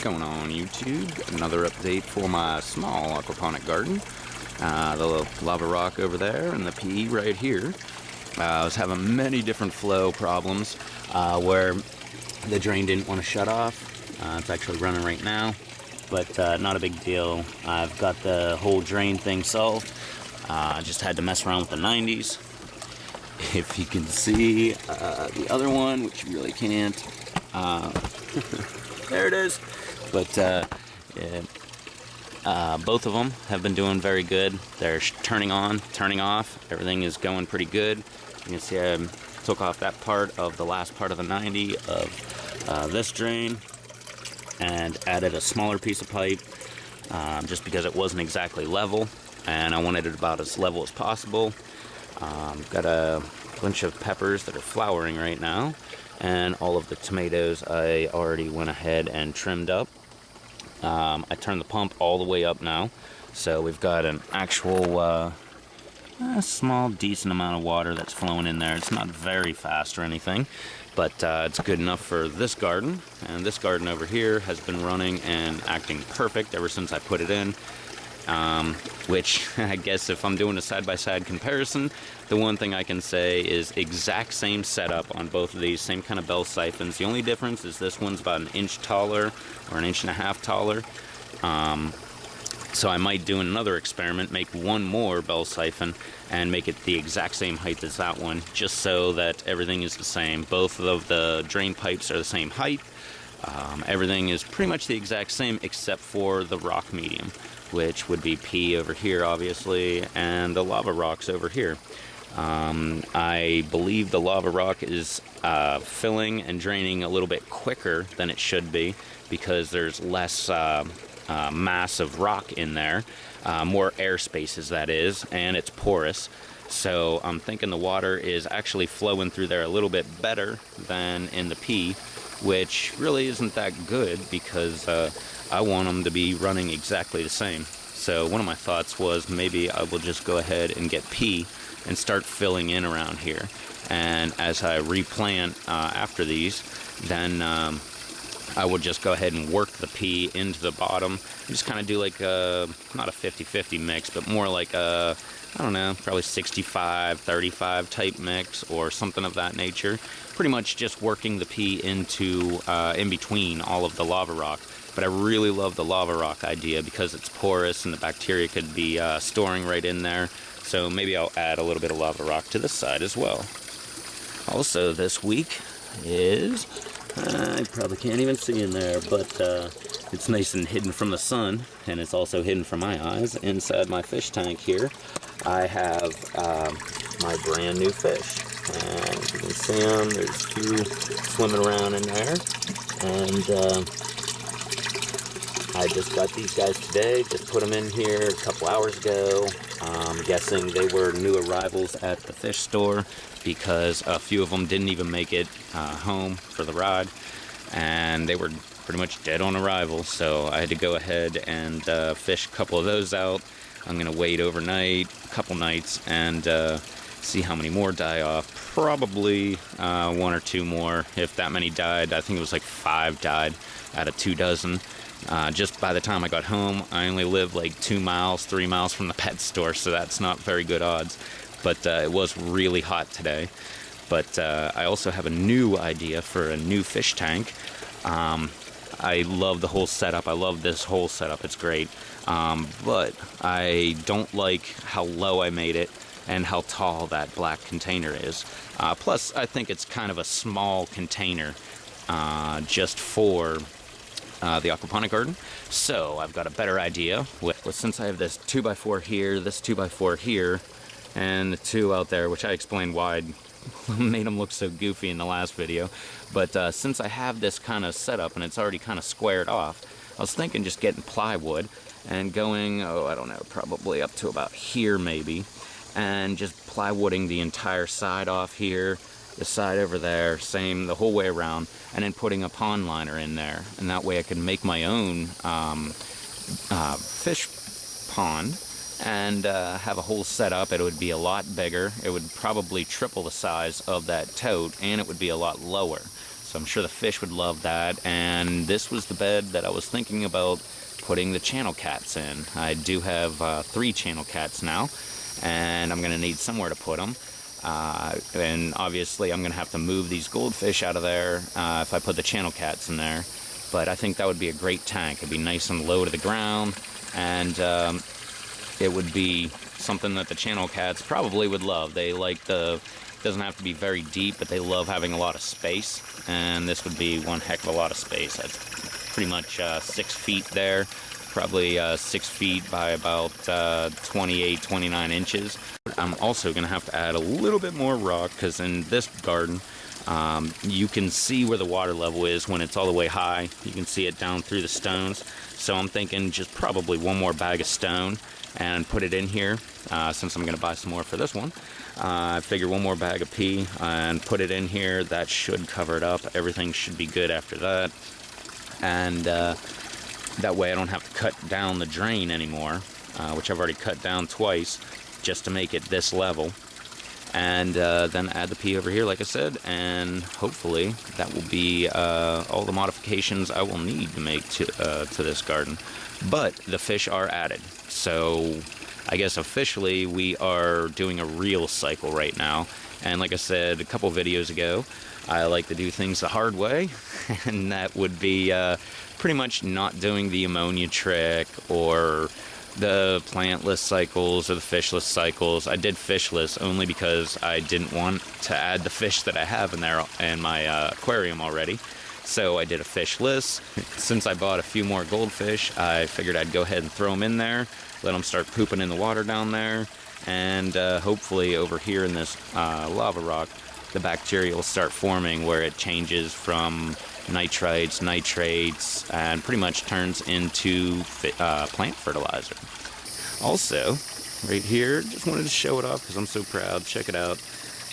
going on YouTube? Another update for my small aquaponic garden. The lava rock over there and the PE right here. I was having many different flow problems where the drain didn't want to shut off. It's actually running right now, but not a big deal. I've got the whole drain thing solved. Just had to mess around with the 90s. If you can see the other one, which you really can't, there it is. But both of them have been doing very good. They're turning on, turning off. Everything is going pretty good. You can see I took off that part of the last part of the 90 of this drain and added a smaller piece of pipe just because it wasn't exactly level, and I wanted it about as level as possible. Got a bunch of peppers that are flowering right now, and all of the tomatoes I already went ahead and trimmed up. I turned the pump all the way up now, so we've got an actual small decent amount of water that's flowing in there. It's not very fast or anything, but it's good enough for this garden. And this garden over here has been running and acting perfect ever since I put it in. Which I guess if I'm doing a side-by-side comparison, the one thing I can say is exact same setup on both of these, same kind of bell siphons. The only difference is this one's about an inch taller or an inch and a half taller. So I might do another experiment, make one more bell siphon and make it the exact same height as that one, just so that everything is the same. Both of the drain pipes are the same height. Everything is pretty much the exact same except for the rock medium, which would be P over here, obviously, and the lava rocks over here. I believe the lava rock is filling and draining a little bit quicker than it should be because there's less mass of rock in there, more air spaces that is, and it's porous. So I'm thinking the water is actually flowing through there a little bit better than in the P, which really isn't that good because I want them to be running exactly the same. So one of my thoughts was maybe I will just go ahead and get P and start filling in around here. And as I replant after these, then I will just go ahead and work the P into the bottom. And just kind of do like a, not a 50-50 mix, but more like a, I don't know, probably 65-35 type mix or something of that nature. Pretty much just working the P into in between all of the lava rock. But I really love the lava rock idea because it's porous and the bacteria could be storing right in there. So maybe I'll add a little bit of lava rock to this side as well. Also this week is, I probably can't even see in there, but it's nice and hidden from the sun, and it's also hidden from my eyes. Inside my fish tank here, I have my brand new fish. And you can see them, there's two swimming around in there. And I just got these guys today, just put them in here a couple hours ago. I'm guessing they were new arrivals at the fish store because a few of them didn't even make it home for the ride, and they were pretty much dead on arrival, so I had to go ahead and fish a couple of those out. I'm going to wait overnight, a couple nights, and see how many more die off. Probably one or two more, if that many died. I think it was like 5 died out of 2 dozen. Just by the time I got home, I only live like 2 miles, 3 miles from the pet store, so that's not very good odds. But it was really hot today. But I also have a new idea for a new fish tank. I love the whole setup. I love this whole setup. It's great. But I don't like how low I made it and how tall that black container is. Plus, I think it's kind of a small container just for the aquaponic garden. So I've got a better idea. Since I have this 2x4 here, this 2x4 here, and the 2 out there, which I explained why I made them look so goofy in the last video. But since I have this kind of setup and it's already kind of squared off, I was thinking just getting plywood and going, I don't know, probably up to about here maybe, and just plywooding the entire side off here, the side over there, same the whole way around, and then putting a pond liner in there, and that way I can make my own fish pond and have a whole setup. It would be a lot bigger. It would probably triple the size of that tote, and it would be a lot lower. So I'm sure the fish would love that. And this was the bed that I was thinking about putting the channel cats in. I do have 3 channel cats now, and I'm going to need somewhere to put them. And obviously I'm going to have to move these goldfish out of there if I put the channel cats in there. But I think that would be a great tank. It'd be nice and low to the ground, and it would be something that the channel cats probably would love. They like the, doesn't have to be very deep, but they love having a lot of space, and this would be one heck of a lot of space. That's pretty much 6 feet there, probably 6 feet by about 28, 29 inches. I'm also going to have to add a little bit more rock, because in this garden, you can see where the water level is when it's all the way high. You can see it down through the stones. So I'm thinking just probably one more bag of stone and put it in here, since I'm going to buy some more for this one. I figure one more bag of pea and put it in here. That should cover it up. Everything should be good after that. And that way I don't have to cut down the drain anymore, which I've already cut down twice just to make it this level. And then add the pea over here, like I said, and hopefully that will be all the modifications I will need to make to this garden. But the fish are added, so I guess officially we are doing a real cycle right now. And like I said a couple videos ago, I like to do things the hard way, and that would be pretty much not doing the ammonia trick or the plantless cycles or the fishless cycles. I did fishless only because I didn't want to add the fish that I have in there in my aquarium already. So I did a fishless. Since I bought a few more goldfish, I figured I'd go ahead and throw them in there, let them start pooping in the water down there, and hopefully over here in this lava rock, the bacteria will start forming where it changes from nitrites, nitrates, and pretty much turns into plant fertilizer. Also, right here, just wanted to show it off because I'm so proud. Check it out.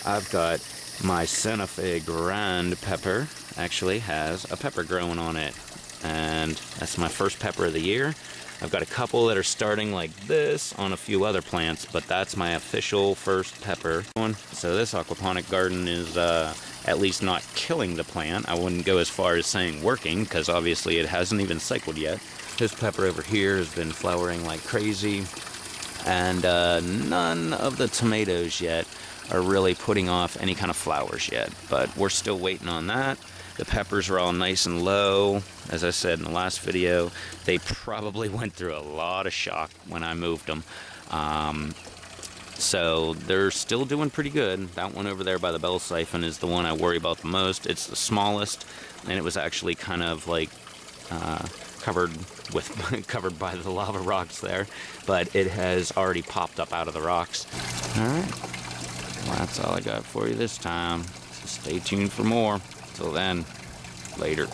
I've got my Santa Fe Grand pepper. Actually has a pepper growing on it, and that's my first pepper of the year. I've got a couple that are starting like this on a few other plants, but that's my official first pepper one. So this aquaponic garden is at least not killing the plant. I wouldn't go as far as saying working, because obviously it hasn't even cycled yet. This pepper over here has been flowering like crazy, and none of the tomatoes yet are really putting off any kind of flowers yet, but we're still waiting on that. The peppers are all nice and low. As I said in the last video, they probably went through a lot of shock when I moved them. So they're still doing pretty good. That one over there by the bell siphon is the one I worry about the most. It's the smallest, and it was actually kind of like covered by the lava rocks there, but it has already popped up out of the rocks. All right, well, that's all I got for you this time. So stay tuned for more. Till then, later.